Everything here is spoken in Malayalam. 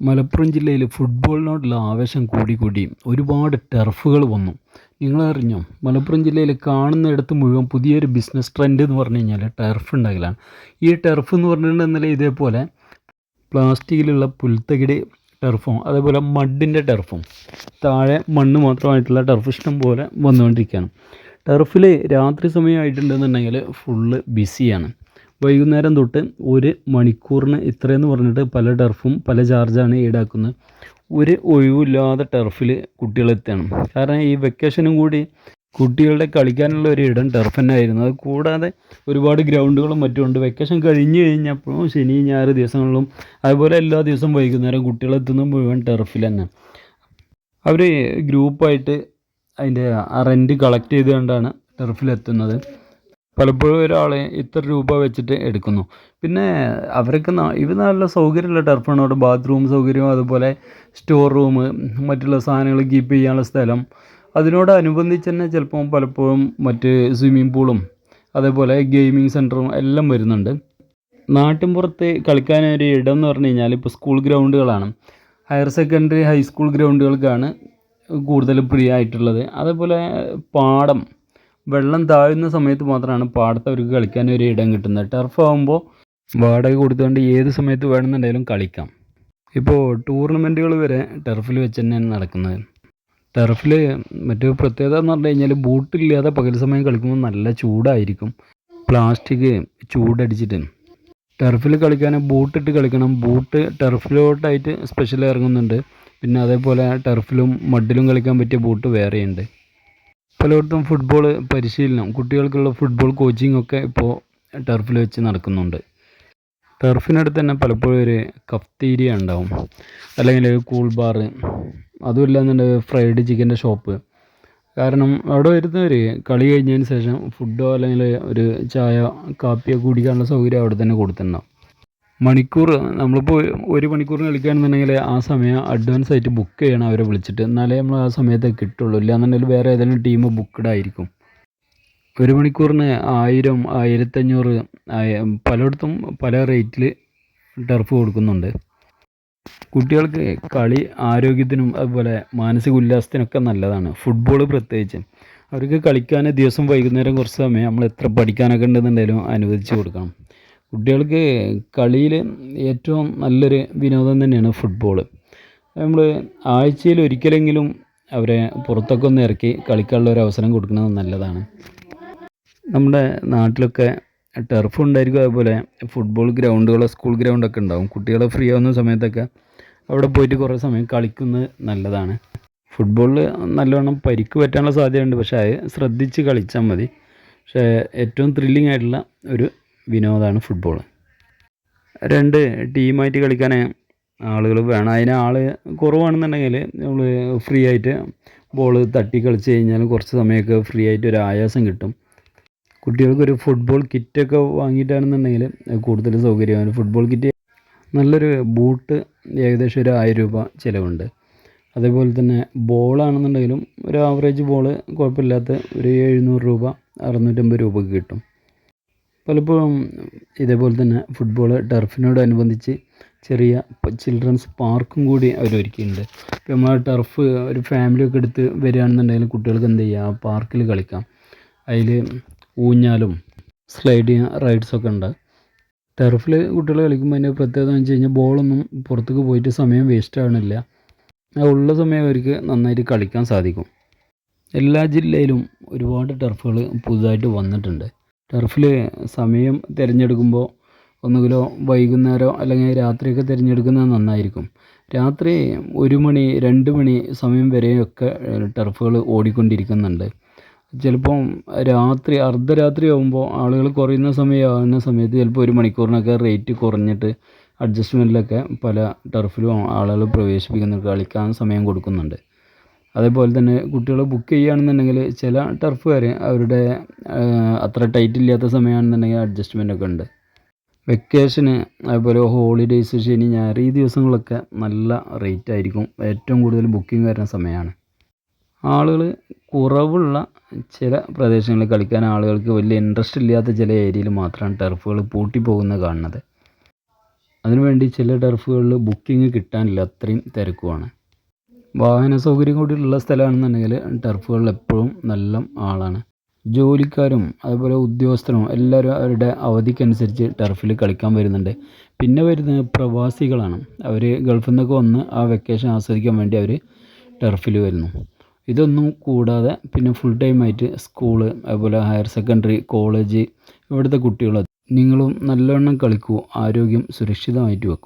മലപ്പുറം ജില്ലയിൽ ഫുട്ബോളിനോടുള്ള ആവേശം കൂടി ഒരുപാട് ടർഫുകൾ വന്നു. നിങ്ങളറിഞ്ഞോ? മലപ്പുറം ജില്ലയിൽ കാണുന്നിടത്ത് മുഴുവൻ പുതിയൊരു ബിസിനസ് ട്രെൻഡ് എന്ന് പറഞ്ഞു കഴിഞ്ഞാൽ ടർഫ് ഉണ്ടാക്കലാണ്. ഈ ടർഫ് എന്ന് പറഞ്ഞിട്ടുണ്ടെങ്കിൽ ഇതേപോലെ പ്ലാസ്റ്റിക്കിലുള്ള പുൽത്തകിടി ടർഫും അതേപോലെ മഡിൻ്റെ ടർഫും താഴെ മണ്ണ് മാത്രമായിട്ടുള്ള ടർഫ് ഇഷ്ടം പോലെ വന്നുകൊണ്ടിരിക്കുകയാണ്. ടർഫിൽ രാത്രി സമയമായിട്ടുണ്ടെന്നുണ്ടെങ്കിൽ ഫുള്ള് ബിസിയാണ്. വൈകുന്നേരം തൊട്ട് 1 മണിക്കൂറിന് ഇത്രയെന്ന് പറഞ്ഞിട്ട് പല ടർഫും പല ചാർജാണ് ഈടാക്കുന്നത്. ഒരു ഒഴിവില്ലാതെ ടർഫിൽ കുട്ടികളെത്തുകയാണ്. കാരണം ഈ വെക്കേഷനും കൂടി കുട്ടികളുടെ കളിക്കാനുള്ള ഒരു ഇടം ടർഫ് തന്നെ ആയിരുന്നു. അത് കൂടാതെ ഒരുപാട് ഗ്രൗണ്ടുകളും മറ്റുമുണ്ട്. വെക്കേഷൻ കഴിഞ്ഞ് കഴിഞ്ഞപ്പോൾ ശനി ഞായർ ദിവസങ്ങളിലും അതുപോലെ എല്ലാ ദിവസവും വൈകുന്നേരം കുട്ടികളെത്തുന്നത് മുഴുവൻ ടർഫിൽ തന്നെ. അവർ ഗ്രൂപ്പായിട്ട് അതിൻ്റെ റെൻറ്റ് കളക്ട് ചെയ്തുകൊണ്ടാണ് ടർഫിലെത്തുന്നത്. പലപ്പോഴും ഒരാൾ ഇത്ര രൂപ വെച്ചിട്ട് എടുക്കുന്നു. പിന്നെ അവരൊക്കെ ഇത് നല്ല സൗകര്യമുള്ള ടർഫാണ്. അവിടെ ബാത്റൂം സൗകര്യം, അതുപോലെ സ്റ്റോർ റൂം, മറ്റുള്ള സാധനങ്ങൾ കീപ്പ് ചെയ്യാനുള്ള സ്ഥലം, അതിനോടനുബന്ധിച്ച് തന്നെ ചിലപ്പോൾ പലപ്പോഴും മറ്റ് സ്വിമ്മിംഗ് പൂളും അതേപോലെ ഗെയിമിംഗ് സെൻറ്ററും എല്ലാം വരുന്നുണ്ട്. നാട്ടിൻപുറത്ത് കളിക്കാനൊരു ഇടം എന്ന് പറഞ്ഞു കഴിഞ്ഞാൽ ഇപ്പോൾ സ്കൂൾ ഗ്രൗണ്ടുകളാണ്. ഹയർ സെക്കൻഡറി ഹൈസ്കൂൾ ഗ്രൗണ്ടുകൾക്കാണ് കൂടുതൽ പ്രിയമായിട്ടുള്ളത്. അതേപോലെ പാടം, വെള്ളം താഴുന്ന സമയത്ത് മാത്രമാണ് പാടത്ത് അവർക്ക് കളിക്കാൻ ഒരു ഇടം കിട്ടുന്നത്. ടർഫ് ആകുമ്പോൾ വാടക കൊടുത്തുകൊണ്ട് ഏത് സമയത്ത് വേണമെന്നുണ്ടെങ്കിലും കളിക്കാം. ഇപ്പോൾ ടൂർണമെൻറ്റുകൾ വരെ ടർഫിൽ വെച്ച് തന്നെയാണ് നടക്കുന്നത്. ടർഫിൽ മറ്റൊരു പ്രത്യേകത എന്ന് പറഞ്ഞു കഴിഞ്ഞാൽ ബൂട്ടില്ലാതെ പകൽ സമയം കളിക്കുമ്പോൾ നല്ല ചൂടായിരിക്കും. പ്ലാസ്റ്റിക് ചൂടടിച്ചിട്ട് ടർഫിൽ കളിക്കാൻ ബൂട്ടിട്ട് കളിക്കണം. ബൂട്ട് ടർഫിലോട്ടായിട്ട് സ്പെഷ്യൽ ഇറങ്ങുന്നുണ്ട്. പിന്നെ അതേപോലെ ടർഫിലും മഡിലും കളിക്കാൻ പറ്റിയ ബൂട്ട് വേറെയുണ്ട്. പലയിടത്തും ഫുട്ബോൾ പരിശീലനം, കുട്ടികൾക്കുള്ള ഫുട്ബോൾ കോച്ചിങ് ഒക്കെ ഇപ്പോൾ ടർഫിൽ വെച്ച് നടക്കുന്നുണ്ട്. ടർഫിനടുത്ത് തന്നെ പലപ്പോഴും ഒരു കഫ്തീരിയ ഉണ്ടാവും, അല്ലെങ്കിൽ ഒരു കൂൾ ബാർ, അതുമില്ല എന്നുണ്ടെങ്കിൽ ഫ്രൈഡ് ചിക്കൻ്റെ ഷോപ്പ്. കാരണം അവിടെ വരുന്നവർ കളി കഴിഞ്ഞതിന് ശേഷം ഫുഡോ അല്ലെങ്കിൽ ഒരു ചായ കാപ്പിയോ കുടിക്കാനുള്ള സൗകര്യം അവിടെ തന്നെ കൊടുത്തിട്ടുണ്ടാവും. മണിക്കൂർ നമ്മളിപ്പോൾ 1 മണിക്കൂറിന് കളിക്കുകയാണെന്നുണ്ടെങ്കിൽ ആ സമയം അഡ്വാൻസ് ആയിട്ട് ബുക്ക് ചെയ്യണം അവരെ വിളിച്ചിട്ട്. എന്നാലേ നമ്മൾ ആ സമയത്ത് കിട്ടുള്ളൂ. ഇല്ലാന്നുണ്ടെങ്കിൽ വേറെ ഏതെങ്കിലും ടീം ബുക്ക്ഡ് ആയിരിക്കും. 1 മണിക്കൂറിന് 1000, 1500, പലയിടത്തും പല റേറ്റിൽ ടർഫ് കൊടുക്കുന്നുണ്ട്. കുട്ടികൾക്ക് കളി ആരോഗ്യത്തിനും അതുപോലെ മാനസിക ഉല്ലാസത്തിനൊക്കെ നല്ലതാണ്. ഫുട്ബോൾ പ്രത്യേകിച്ച് അവർക്ക് കളിക്കാൻ ദിവസം വൈകുന്നേരം കുറച്ച് സമയം നമ്മൾ എത്ര പഠിക്കാനൊക്കെ ഉണ്ടെന്നുണ്ടെങ്കിലും അനുവദിച്ച് കൊടുക്കണം. കുട്ടികൾക്ക് കളിയിൽ ഏറ്റവും നല്ലൊരു വിനോദം തന്നെയാണ് ഫുട്ബോൾ. നമ്മൾ ആഴ്ചയിൽ ഒരിക്കലെങ്കിലും അവരെ പുറത്തൊക്കെ ഒന്ന് ഇറക്കി കളിക്കാനുള്ള ഒരു അവസരം കൊടുക്കുന്നത് നല്ലതാണ്. നമ്മുടെ നാട്ടിലൊക്കെ ടർഫ് ഉണ്ടായിരിക്കും, അതുപോലെ ഫുട്ബോൾ ഗ്രൗണ്ടുകൾ, സ്കൂൾ ഗ്രൗണ്ടൊക്കെ ഉണ്ടാവും. കുട്ടികൾ ഫ്രീ ആവുന്ന സമയത്തൊക്കെ അവിടെ പോയിട്ട് കുറേ സമയം കളിക്കുന്നത് നല്ലതാണ്. ഫുട്ബോളിൽ നല്ലവണ്ണം പരിക്ക് പറ്റാനുള്ള സാധ്യതയുണ്ട്, പക്ഷേ അത് ശ്രദ്ധിച്ച് കളിച്ചാൽ മതി. പക്ഷേ ഏറ്റവും ത്രില്ലിംഗ് ആയിട്ടുള്ള ഒരു വിനോദമാണ് ഫുട്ബോൾ. 2 ടീമായിട്ട് കളിക്കാൻ ആളുകൾ വേണം. അതിന് ആൾ കുറവാണെന്നുണ്ടെങ്കിൽ നമ്മൾ ഫ്രീ ആയിട്ട് ബോൾ തട്ടി കളിച്ച് കഴിഞ്ഞാൽ കുറച്ച് സമയമൊക്കെ ഫ്രീ ആയിട്ട് ഒരു ആയാസം കിട്ടും. കുട്ടികൾക്കൊരു ഫുട്ബോൾ കിറ്റൊക്കെ വാങ്ങിയിട്ടാണെന്നുണ്ടെങ്കിൽ കൂടുതൽ സൗകര്യമാണ്. ഫുട്ബോൾ കിറ്റ് നല്ലൊരു ബൂട്ട് ഏകദേശം ഒരു 1000 രൂപ ചിലവുണ്ട്. അതേപോലെ തന്നെ ബോളാണെന്നുണ്ടെങ്കിലും ഒരു ആവറേജ് ബോൾ കുഴപ്പമില്ലാത്ത ഒരു 700 രൂപ 650 രൂപയ്ക്ക് കിട്ടും. പലപ്പോഴും ഇതേപോലെ തന്നെ ഫുട്ബോൾ ടർഫിനോടനുബന്ധിച്ച് ചെറിയ ചിൽഡ്രൻസ് പാർക്കും കൂടി അവരൊരുക്കിയിട്ടുണ്ട്. ഇപ്പോൾ നമ്മൾ ടർഫ് ഒരു ഫാമിലിയൊക്കെ എടുത്ത് വരികയാണെന്നുണ്ടെങ്കിൽ കുട്ടികൾക്ക് എന്ത് ചെയ്യുക, പാർക്കിൽ കളിക്കാം. അതിൽ ഊഞ്ഞാലും സ്ലൈഡിങ് റൈഡ്സൊക്കെ ഉണ്ട്. ടർഫിൽ കുട്ടികൾ കളിക്കുമ്പോൾ അതിൻ്റെ പ്രത്യേകത എന്ന് വെച്ച് കഴിഞ്ഞാൽ ബോളൊന്നും പുറത്തേക്ക് പോയിട്ട് സമയം വേസ്റ്റ് ആവണില്ല. ഉള്ള സമയം അവർക്ക് നന്നായിട്ട് കളിക്കാൻ സാധിക്കും. എല്ലാ ജില്ലയിലും ഒരുപാട് ടർഫുകൾ പുതുതായിട്ട് വന്നിട്ടുണ്ട്. ടർഫിൽ സമയം തിരഞ്ഞെടുക്കുമ്പോൾ ഒന്നുകിലോ വൈകുന്നേരം അല്ലെങ്കിൽ രാത്രിയൊക്കെ തിരഞ്ഞെടുക്കുന്നത് നന്നായിരിക്കും. രാത്രി 1 മണി 2 മണി സമയം വരെയൊക്കെ ടർഫുകൾ ഓടിക്കൊണ്ടിരിക്കുന്നുണ്ട്. ചിലപ്പം രാത്രി അർദ്ധരാത്രി ആകുമ്പോൾ ആളുകൾ കുറയുന്ന സമയമാകുന്ന സമയത്ത് ചിലപ്പോൾ 1 മണിക്കൂറിനൊക്കെ റേറ്റ് കുറഞ്ഞിട്ട് അഡ്ജസ്റ്റ്മെൻറ്റിലൊക്കെ പല ടർഫിലും ആളുകൾ പ്രവേശിപ്പിക്കുന്നുണ്ട്, കളിക്കാൻ സമയം കൊടുക്കുന്നുണ്ട്. അതേപോലെ തന്നെ കുട്ടികൾ ബുക്ക് ചെയ്യുകയാണെന്നുണ്ടെങ്കിൽ ചില ടർഫുകാർ അവരുടെ അത്ര ടൈറ്റ് ഇല്ലാത്ത സമയമാണെന്നുണ്ടെങ്കിൽ അഡ്ജസ്റ്റ്മെൻ്റൊക്കെ ഉണ്ട്. വെക്കേഷന് അതുപോലെ ഹോളിഡേയ്സ്, ശനി ഞായർ ഈ ദിവസങ്ങളൊക്കെ നല്ല റേറ്റ് ആയിരിക്കും. ഏറ്റവും കൂടുതൽ ബുക്കിംഗ് വരുന്ന സമയമാണ്. ആളുകൾ കുറവുള്ള ചില പ്രദേശങ്ങളിൽ കളിക്കാൻ ആളുകൾക്ക് വലിയ ഇൻട്രസ്റ്റ് ഇല്ലാത്ത ചില ഏരിയയിൽ മാത്രമാണ് ടർഫുകൾ പൂട്ടിപ്പോകുന്നത് കാണുന്നത്. അതിനുവേണ്ടി ചില ടർഫുകളിൽ ബുക്കിംഗ് കിട്ടാനില്ല, അത്രയും തിരക്കുമാണ്. വാഹന സൗകര്യം കൂടി ഉള്ള സ്ഥലമാണെന്നുണ്ടെങ്കിൽ ടർഫുകളിൽ എപ്പോഴും നല്ല ആളാണ്. ജോലിക്കാരും അതുപോലെ ഉദ്യോഗസ്ഥരും എല്ലാവരും അവരുടെ അവധിക്കനുസരിച്ച് ടർഫിൽ കളിക്കാൻ വരുന്നുണ്ട്. പിന്നെ വരുന്നത് പ്രവാസികളാണ്. അവർ ഗൾഫിൽ നിന്നൊക്കെ വന്ന് ആ വെക്കേഷൻ ആസ്വദിക്കാൻ വേണ്ടി അവർ ടർഫിൽ വരുന്നു. ഇതൊന്നും കൂടാതെ പിന്നെ ഫുൾ ടൈമായിട്ട് സ്കൂള്, അതുപോലെ ഹയർ സെക്കൻഡറി, കോളേജ്, ഇവിടുത്തെ കുട്ടികൾ നിങ്ങളും നല്ലവണ്ണം കളിക്കൂ, ആരോഗ്യം സുരക്ഷിതമായിട്ട് വെക്കും.